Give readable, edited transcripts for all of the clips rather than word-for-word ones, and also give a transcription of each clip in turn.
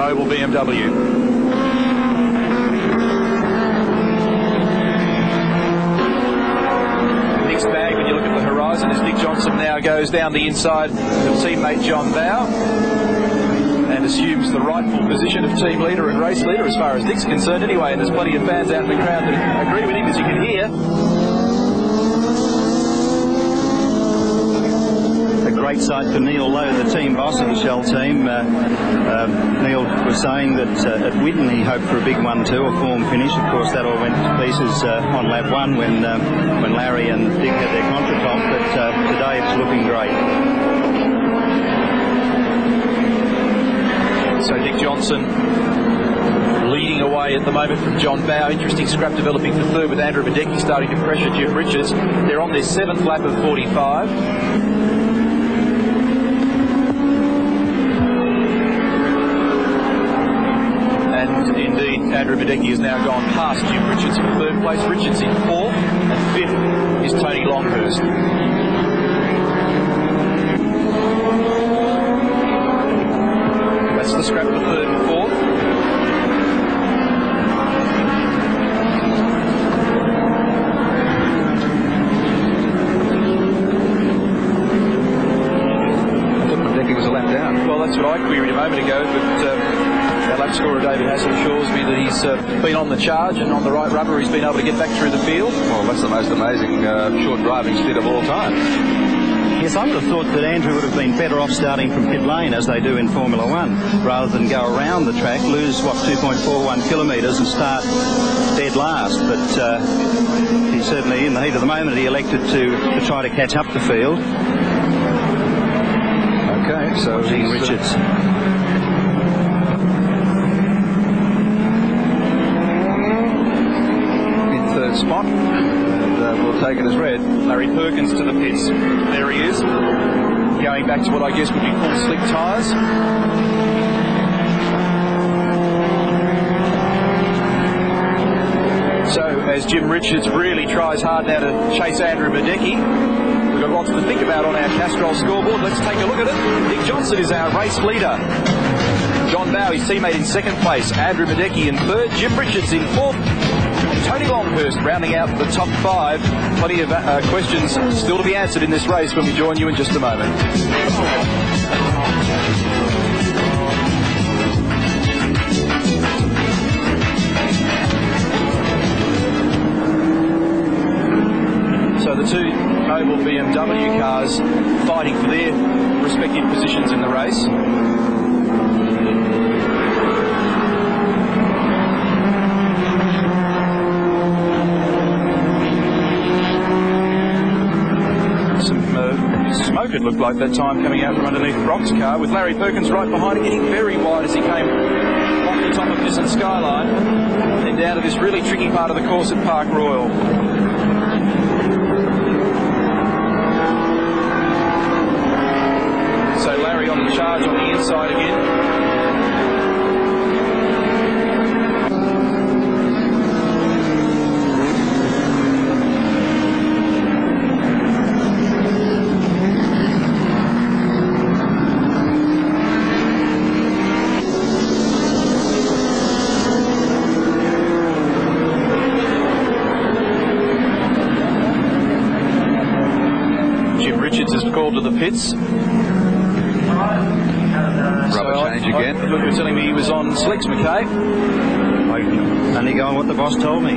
Mobile BMW. Mixed bag when you look at the horizon as Dick Johnson now goes down the inside of teammate John Bowe and assumes the rightful position of team leader and race leader as far as Dick's concerned anyway, and there's plenty of fans out in the crowd that agree with him, as you can hear. A great sight for Neil Lowe, the team boss of the Shell team. Neil was saying that at Whitten he hoped for a big 1-2, a form finish. Of course, that all went to pieces on lap 1 when Larry and Dick had their contretemps, but today it's looking great. So Dick Johnson leading away at the moment from John Bowe. Interesting scrap developing for third with Andrew Badecki starting to pressure Jim Richards. They're on their 7th lap of 45. And indeed, Andrew Badecki has now gone past Jim Richards for third place. Richards in 4th, and 5th is Tony Longhurst. That's the scrap for 3rd and 4th. I thought Badecki was a lap down. Well, that's what I queried a moment ago, but our lap scorer David Hassel assures me that he's been on the charge and on the right rubber. He's been able to get back through the field. Well, that's the most amazing short driving stint of all time. Yes, I would have thought that Andrew would have been better off starting from pit lane, as they do in Formula 1, rather than go around the track, lose, 2.41 kilometres and start dead last. But he certainly, in the heat of the moment, he elected to try to catch up the field. Okay, so Gene Richards. in 3rd spot, and we'll take it as read. Larry Perkins to the pits. There he is, going back to what I guess would be full slick tyres. So as Jim Richards really tries hard now to chase Andrew Badecki, we've got lots to think about on our Castrol scoreboard. Let's take a look at it. Dick Johnson is our race leader. John Bowe, his teammate, in 2nd place. Andrew Badecki in 3rd. Jim Richards in 4th. Tony Longhurst rounding out the top 5. Plenty of questions still to be answered in this race when we join you in just a moment. So the two Mobile BMW cars fighting for their respective positions in the race. Smoke it looked like that time coming out from underneath Brock's car, with Larry Perkins right behind him, getting very wide as he came off the top of Nissan Skyline and then down to this really tricky part of the course at Park Royal. So Larry on the charge on the inside again. Called to the pits. Rubber change again. Look, you're telling me he was on slicks, McKay. I can only go on what the boss told me.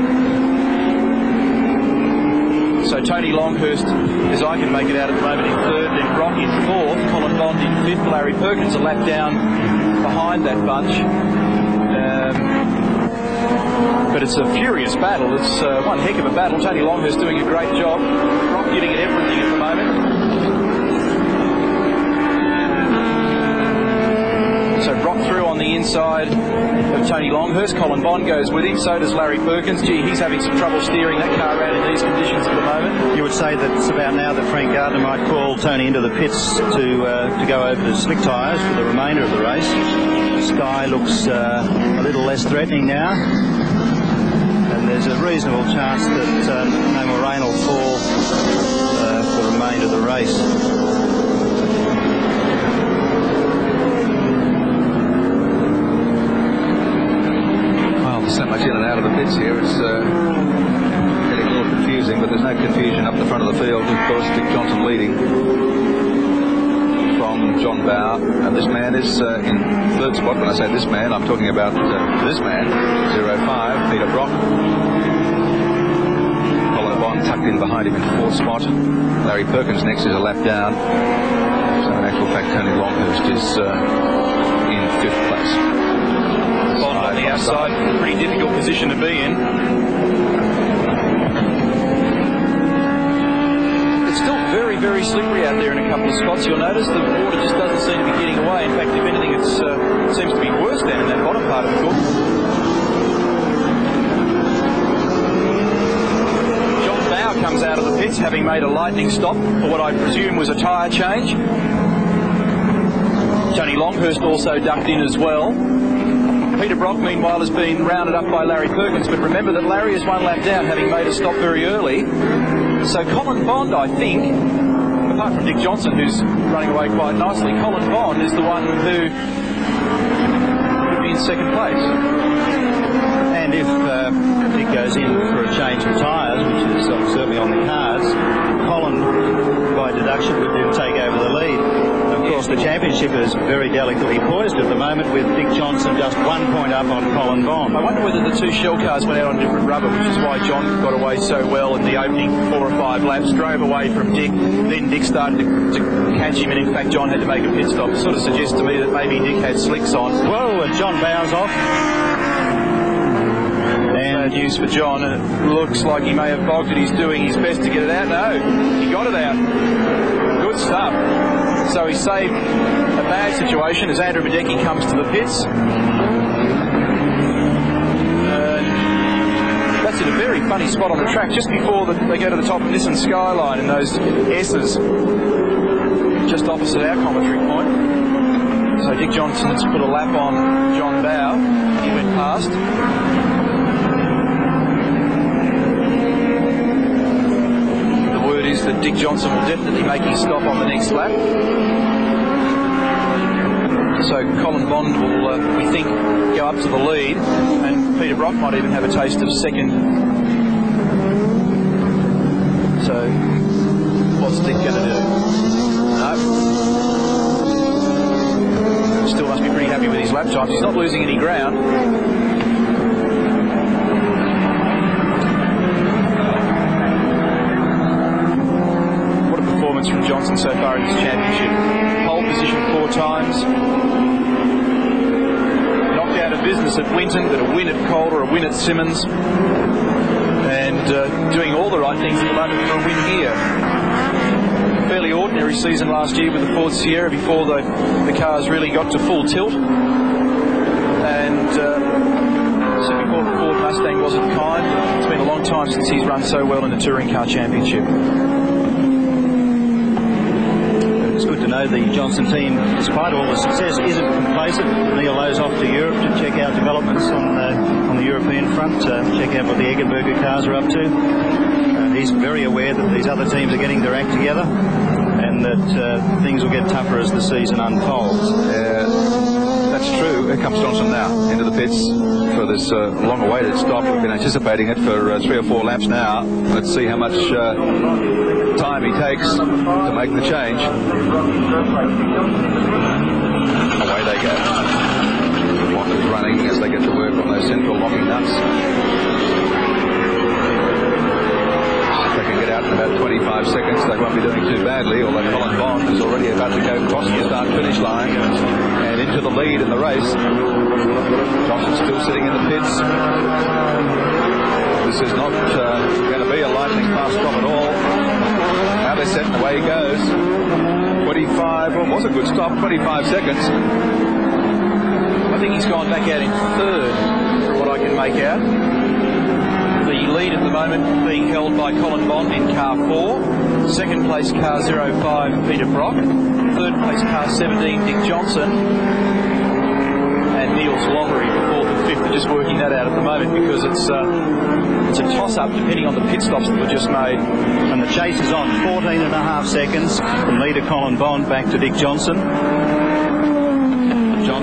So Tony Longhurst, as I can make it out at the moment, in 3rd, then Brock in 4th, Colin Bond in 5th, Larry Perkins a lap down behind that bunch. But it's a furious battle. It's one heck of a battle. Tony Longhurst doing a great job. Brock giving it everything at the moment. So Brock through on the inside of Tony Longhurst. Colin Bond goes with him. So does Larry Perkins. Gee, he's having some trouble steering that car around in these conditions at the moment. You would say that it's about now that Frank Gardner might call Tony into the pits to go over to slick tyres for the remainder of the race. The sky looks a little less threatening now, and there's a reasonable chance that no more rain will fall for the remainder of the race. out of the pits here. It's getting a little confusing, but there's no confusion up the front of the field. Of course, Dick Johnson leading from John Bow, and this man is in third spot. When I say this man, I'm talking about this man, 05, Peter Brock. Colin Bond tucked in behind him in fourth spot. Larry Perkins next is a lap down. So in actual fact, Tony Longhurst is in fifth place. Bond on the outside, pretty difficult position to be in. It's still very, very slippery out there in a couple of spots. You'll notice the water just doesn't seem to be getting away. In fact, if anything, it seems to be worse down in that bottom part of the course. John Bow comes out of the pits, having made a lightning stop for what I presume was a tyre change. Tony Longhurst also ducked in as well. Peter Brock, meanwhile, has been rounded up by Larry Perkins, but remember that Larry is one lap down, having made a stop very early. So Colin Bond, I think, apart from Dick Johnson, who's running away quite nicely, Colin Bond is the one who would be in second place. And if Dick goes in for a change of tyres, which is certainly on the cards, Colin, by deduction, would then take over the lead. Of course, the championship is very delicately poised at the moment, with Dick Johnson just 1 point up on Colin Bond. I wonder whether the two shell cars went out on different rubber, which is why John got away so well in the opening 4 or 5 laps, drove away from Dick, then Dick started to catch him, and in fact John had to make a pit stop. It sort of suggests to me that maybe Dick had slicks on. Whoa, and John Bow's off. Bad news for John, and it looks like he may have bogged it. He's doing his best to get it out. No, he got it out. Good stuff. So he saved a bad situation as Andrew Madecki comes to the pits. That's in a very funny spot on the track, just before they go to the top of Nissan Skyline in those S's, just opposite our commentary point. So Dick Johnson's put a lap on John Bow. He went past. Is that Dick Johnson will definitely make his stop on the next lap. So Colin Bond will, we think, go up to the lead, and Peter Brock might even have a taste of second. So what's Dick going to do? No. Still must be pretty happy with his lap times. He's not losing any ground. From Johnson so far in this championship. Pole position 4 times. Knocked out of business at Winton, but a win at Calder, a win at Simmons, and doing all the right things at the moment for a win here. Fairly ordinary season last year with the Ford Sierra before the cars really got to full tilt, and so before the Ford Mustang wasn't kind. It's been a long time since he's run so well in the Touring Car Championship. It's good to know the Johnson team, despite all the success, isn't complacent. Neil Lowe's off to Europe to check out developments on the European front, check out what the Eggenberger cars are up to. He's very aware that these other teams are getting their act together, and that things will get tougher as the season unfolds. That's true. Here comes Johnson now into the pits for this long-awaited stop. We've been anticipating it for 3 or 4 laps now. Let's see how much time he takes to make the change. Away they go. The clock is running as they get to work on those central locking nuts. If they can get out in about 25 seconds, they won't be doing too badly, although Colin Bond is already about to go across the start-finish line and into the lead in the race. Johnson's still sitting in the pits. This is not going to be a lightning fast stop at all. Now they're set and away he goes. 25, well, it was a good stop, 25 seconds. I think he's gone back out in third, from what I can make out. The lead at the moment being held by Colin Bond in car 4. Second place car 05, Peter Brock. Third place car 17, Dick Johnson. And Niels Lollery for 4th and 5th. They're just working that out at the moment because it's a toss-up depending on the pit stops that were just made. And the chase is on, 14.5 seconds from leader Colin Bond back to Dick Johnson.